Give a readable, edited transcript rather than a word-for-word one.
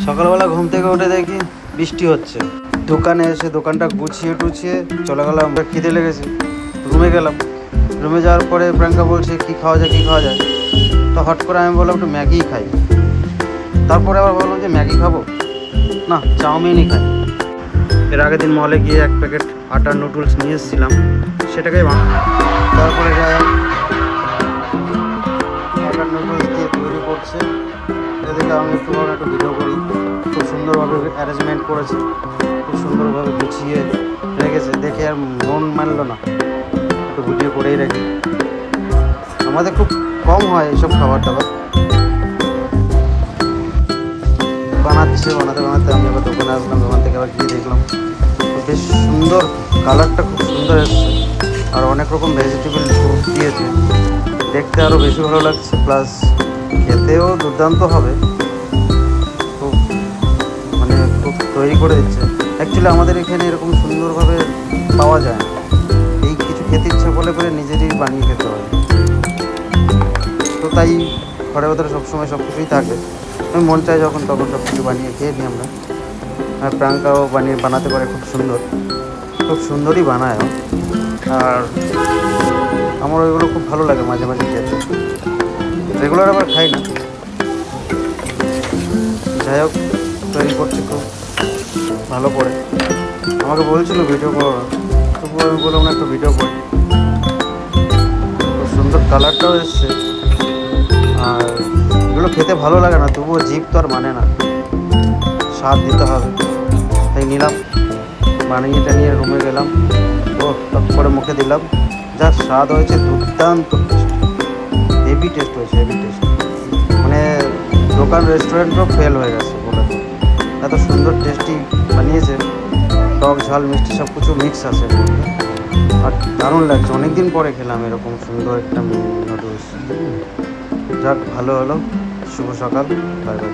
সকালবেলা ঘুম থেকে উঠে দেখি বৃষ্টি হচ্ছে। দোকানে এসে দোকানটা গুছিয়ে টুছিয়ে চলে গেলাম। খিদে লেগেছে, রুমে গেলাম। রুমে যাওয়ার পরে প্রিয়াঙ্কা বলছে কী খাওয়া যায় কী খাওয়া যায়। তো হট করে আমি বললাম একটু ম্যাগিই খাই। তারপরে আবার ভাবলাম যে ম্যাগি খাবো না, চাউমিনই খাই। এর আগের দিন মলে গিয়ে এক প্যাকেট আটার নুডলস নিয়ে এসেছিলাম, সেটাকেই তারপরে আটার নুডলস দিয়ে তৈরি করছে। এদিকে আমি একটু ভিডিও করি। খুব সুন্দরভাবে অ্যারেঞ্জমেন্ট করেছে, খুব সুন্দরভাবে গুছিয়ে রেখেছে। দেখে আর মন মানল না, একটু ভিডিও করেই রাখি। আমাদের খুব কম হয় এইসব খাবার দাবার। বানাতে আমি আবার দোকানে আসলাম। দোকান থেকে আবার গিয়ে দেখলাম বেশ সুন্দর, কালারটা খুব সুন্দর এসছে। আর অনেক রকম ভেজিটেবল ফ্রুট দিয়েছে, দেখতে আরও বেশি ভালো লাগছে। প্লাস খেতেও দুর্দান্ত হবে। খুব খুব তৈরি করে দিচ্ছে। অ্যাকচুয়ালি আমাদের এখানে এরকম সুন্দরভাবে পাওয়া যায় না। এই কিছু খেতে ইচ্ছে করে নিজেরই বানিয়ে খেতে হয়। তো তাই ঘরের ভেতরে সবসময় সব কিছুই থাকে। আমি মন চাই যখন তখন সব কিছু বানিয়ে খেয়ে নিই আমরা। আর প্রিয়াঙ্কাও বানাতে পারে খুব সুন্দরই বানায়। আর আমার ওইগুলো খুব ভালো লাগে মাঝে মাঝে খেতে। রেগুলার আবার খাই না। যাই হোক, তৈরি করছে খুব ভালো করে। আমাকে বলছিল ভিডিও করো না, তবুও আমি বললাম না একটু ভিডিও করি। খুব সুন্দর কালারটাও এসছে। আর এগুলো খেতে ভালো লাগে না, তবুও জিভ তো আর মানে না, স্বাদ দিতে হবে। তাই নিলাম, বানিয়েটা নিয়ে রুমে গেলাম। ও টক করে মুখে দিলাম। যা স্বাদ হয়েছে, দুর্দান্ত টেস্ট, হেভি টেস্ট হয়েছে, হেভি টেস্ট। মানে দোকান রেস্টুরেন্টও ফেল হয়ে গেছে বলে। এত সুন্দর টেস্টি বানিয়েছে। টক ঝাল মিষ্টি সব কিছু মিক্স আছে। আর দারুণ লাগছে, অনেকদিন পরে খেলাম এরকম সুন্দর একটা নুডলস। যাক, ভালো হলো। শুভ সকাল, বাই বাই।